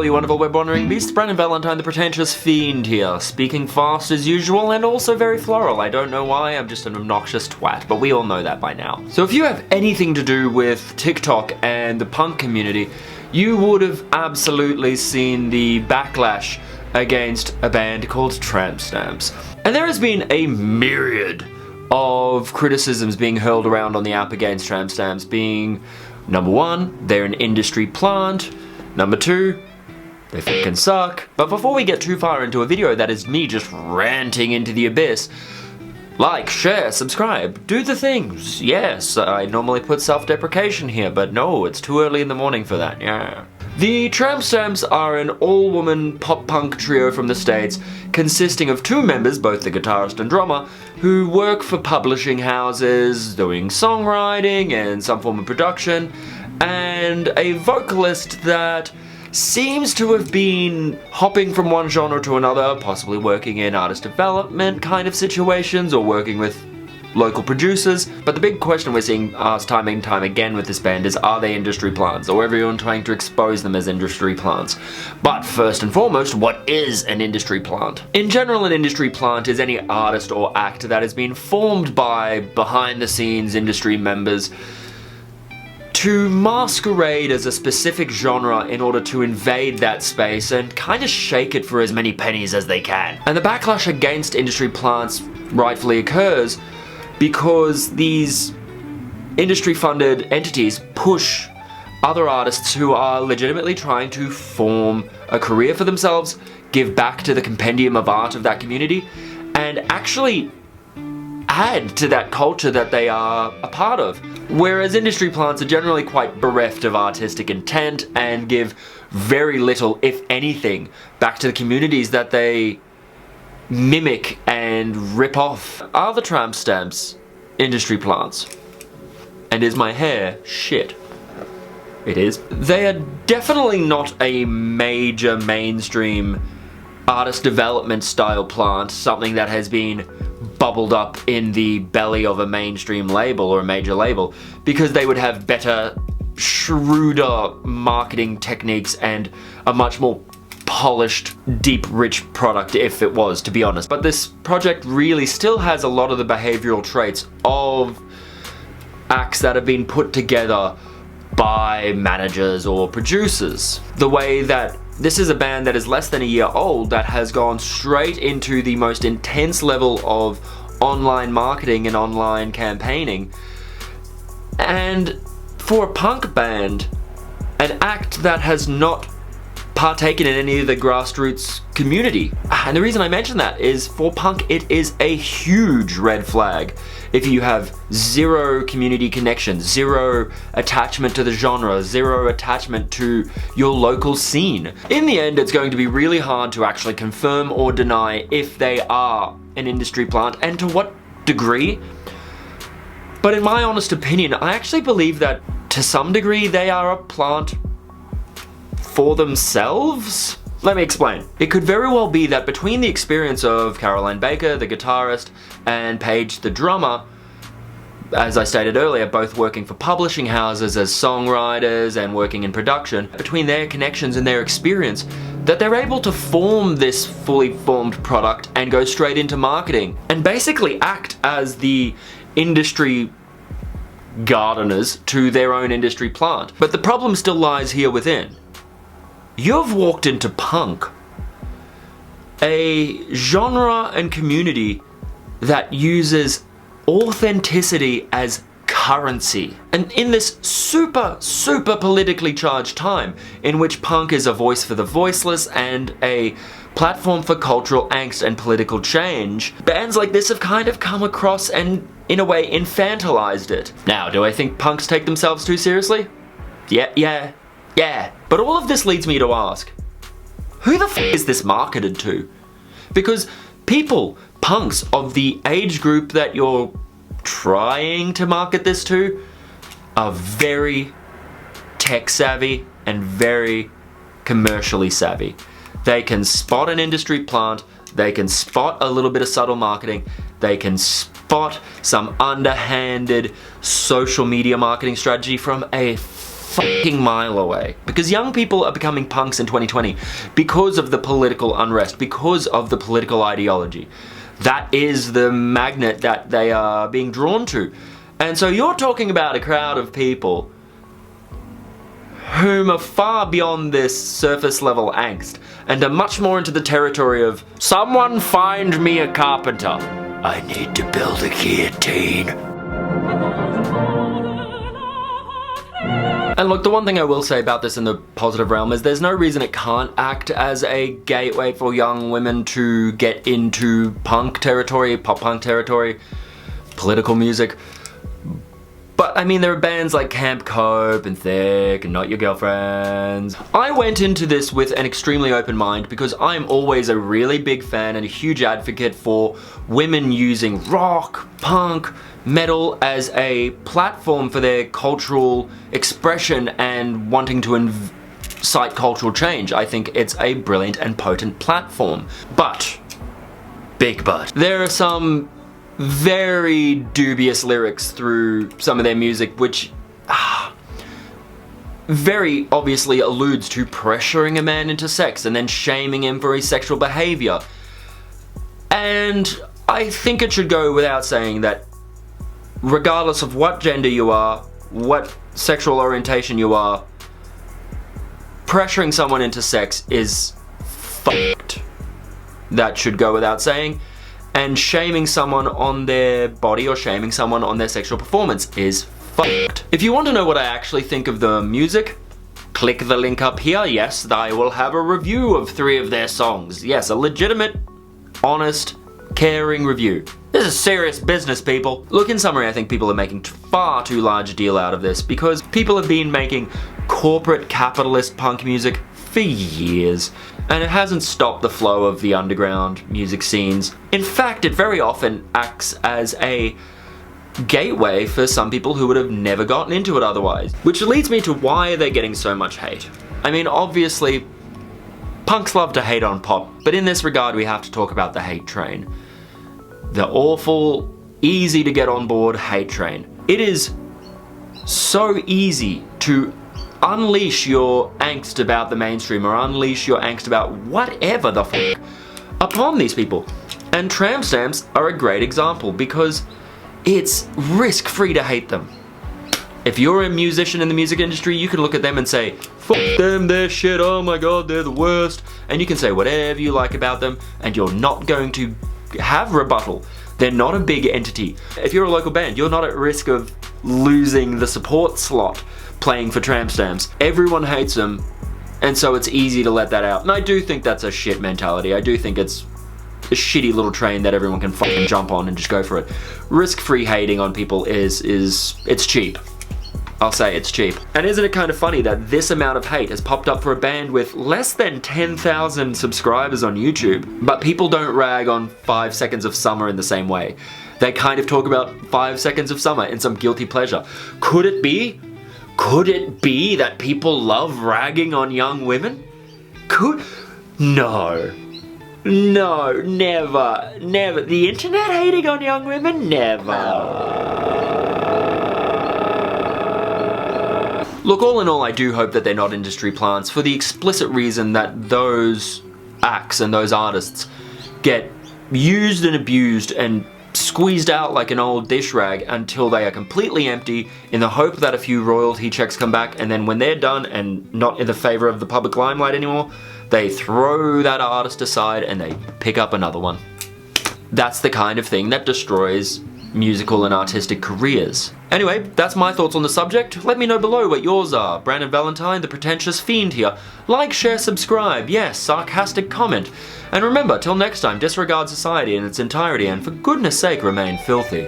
mighty wonderful web wandering beast, Brandon Valentine the pretentious Fiend here, speaking fast as usual and also very floral. I don't know why, I'm just an obnoxious twat, but we all know that by now. So if you have anything to do with TikTok and the punk community, you would have absolutely seen the backlash against a band called TRAMP STAMPS. And there has been a myriad of criticisms being hurled around on the app against TRAMP STAMPS, being number one, they're an industry plant. Number two, they fucking suck. But before we get too far into a video that is me just ranting into the abyss, like, share, subscribe, do the things. Yes, I normally put self-deprecation here, but no, it's too early in the morning for that, yeah. The TRAMP STAMPS are an all-woman pop-punk trio from the States, consisting of two members, both the guitarist and drummer, who work for publishing houses, doing songwriting and some form of production, and a vocalist that seems to have been hopping from one genre to another, possibly working in artist development kind of situations or working with local producers. But the big question we're seeing asked time and time again with this band is, are they industry plants, or everyone trying to expose them as industry plants? But first and foremost, what is an industry plant? In general, an industry plant is any artist or act that has been formed by behind-the-scenes industry members to masquerade as a specific genre in order to invade that space and kind of shake it for as many pennies as they can. And the backlash against industry plants rightfully occurs because these industry-funded entities push other artists who are legitimately trying to form a career for themselves, give back to the compendium of art of that community, and actually add to that culture that they are a part of. Whereas industry plants are generally quite bereft of artistic intent and give very little, if anything, back to the communities that they mimic and rip off. Are the TRAMP STAMPS industry plants? And is my hair shit? It is. They are definitely not a major mainstream artist development style plant, something that has been bubbled up in the belly of a mainstream label or a major label, because they would have better, shrewder marketing techniques and a much more polished, deep, rich product if it was, to be honest. But this project really still has a lot of the behavioral traits of acts that have been put together by managers or producers. The way that this is a band that is less than a year old that has gone straight into the most intense level of online marketing and online campaigning. And for a punk band, an act that has not partaken in any of the grassroots community. And the reason I mention that is, for punk, it is a huge red flag if you have zero community connection, zero attachment to the genre, zero attachment to your local scene. In the end, it's going to be really hard to actually confirm or deny if they are an industry plant and to what degree. But in my honest opinion, I actually believe that to some degree they are a plant for themselves? Let me explain. It could very well be that between the experience of Caroline Baker, the guitarist, and Paige, the drummer, as I stated earlier, both working for publishing houses as songwriters and working in production, between their connections and their experience, that they're able to form this fully formed product and go straight into marketing and basically act as the industry gardeners to their own industry plant. But the problem still lies here within. You've walked into punk, a genre and community that uses authenticity as currency. And in this super politically charged time, in which punk is a voice for the voiceless and a platform for cultural angst and political change, bands like this have kind of come across and, in a way, infantilized it. Now, do I think punks take themselves too seriously? Yeah. But all of this leads me to ask, who the f is this marketed to? Because people, punks of the age group that you're trying to market this to, are very tech savvy and very commercially savvy. They can spot an industry plant, they can spot a little bit of subtle marketing, they can spot some underhanded social media marketing strategy from a fucking mile away. Because young people are becoming punks in 2020 because of the political unrest, because of the political ideology. That is the magnet that they are being drawn to. And so you're talking about a crowd of people whom are far beyond this surface level angst and are much more into the territory of, someone find me a carpenter. I need to build a guillotine. And look, the one thing I will say about this in the positive realm is there's no reason it can't act as a gateway for young women to get into punk territory, pop punk territory, political music. But I mean, there are bands like Camp Cope and Thick and Not Your Girlfriends. I went into this with an extremely open mind because I'm always a really big fan and a huge advocate for women using rock, punk, metal as a platform for their cultural expression and wanting to incite cultural change. I think it's a brilliant and potent platform. But, big but, there are some very dubious lyrics through some of their music which very obviously alludes to pressuring a man into sex and then shaming him for his sexual behavior. And I think it should go without saying that regardless of what gender you are, what sexual orientation you are, pressuring someone into sex is fucked. That should go without saying. And shaming someone on their body or shaming someone on their sexual performance is fucked. If you want to know what I actually think of the music, click the link up here. Yes, I will have a review of 3 of their songs. Yes, a legitimate, honest, caring review. This is serious business, people. Look, in summary, I think people are making far too large a deal out of this because people have been making corporate capitalist punk music for years, and it hasn't stopped the flow of the underground music scenes. In fact, it very often acts as a gateway for some people who would have never gotten into it otherwise. Which leads me to why they're getting so much hate. I mean, obviously, punks love to hate on pop, but in this regard we have to talk about the hate train. The awful, easy to get on board hate train. It is so easy to unleash your angst about the mainstream or unleash your angst about whatever the fuck upon these people. And tramp stamps are a great example because it's risk-free to hate them. If you're a musician in the music industry, you can look at them and say, fuck them, they're shit, oh my god, they're the worst. And you can say whatever you like about them and you're not going to have rebuttal. They're not a big entity. If you're a local band, you're not at risk of losing the support slot playing for tramp stamps. Everyone hates them, and so it's easy to let that out. And I do think that's a shit mentality. I do think it's a shitty little train that everyone can fucking jump on and just go for it. Risk-free hating on people it's cheap. I'll say it's cheap. And isn't it kind of funny that this amount of hate has popped up for a band with less than 10,000 subscribers on YouTube, but people don't rag on 5 Seconds of Summer in the same way. They kind of talk about 5 Seconds of Summer in some guilty pleasure. Could it be that people love ragging on young women? No, never. The internet hating on young women? Never. Look, all in all, I do hope that they're not industry plants for the explicit reason that those acts and those artists get used and abused and squeezed out like an old dish rag until they are completely empty in the hope that a few royalty checks come back, and then when they're done and not in the favor of the public limelight anymore, they throw that artist aside and they pick up another one. That's the kind of thing that destroys musical and artistic careers. Anyway, that's my thoughts on the subject. Let me know below what yours are. Brandon Valentine, the pretentious fiend here. Like, share, subscribe, yes, sarcastic comment. And remember, till next time, disregard society in its entirety and for goodness sake remain filthy.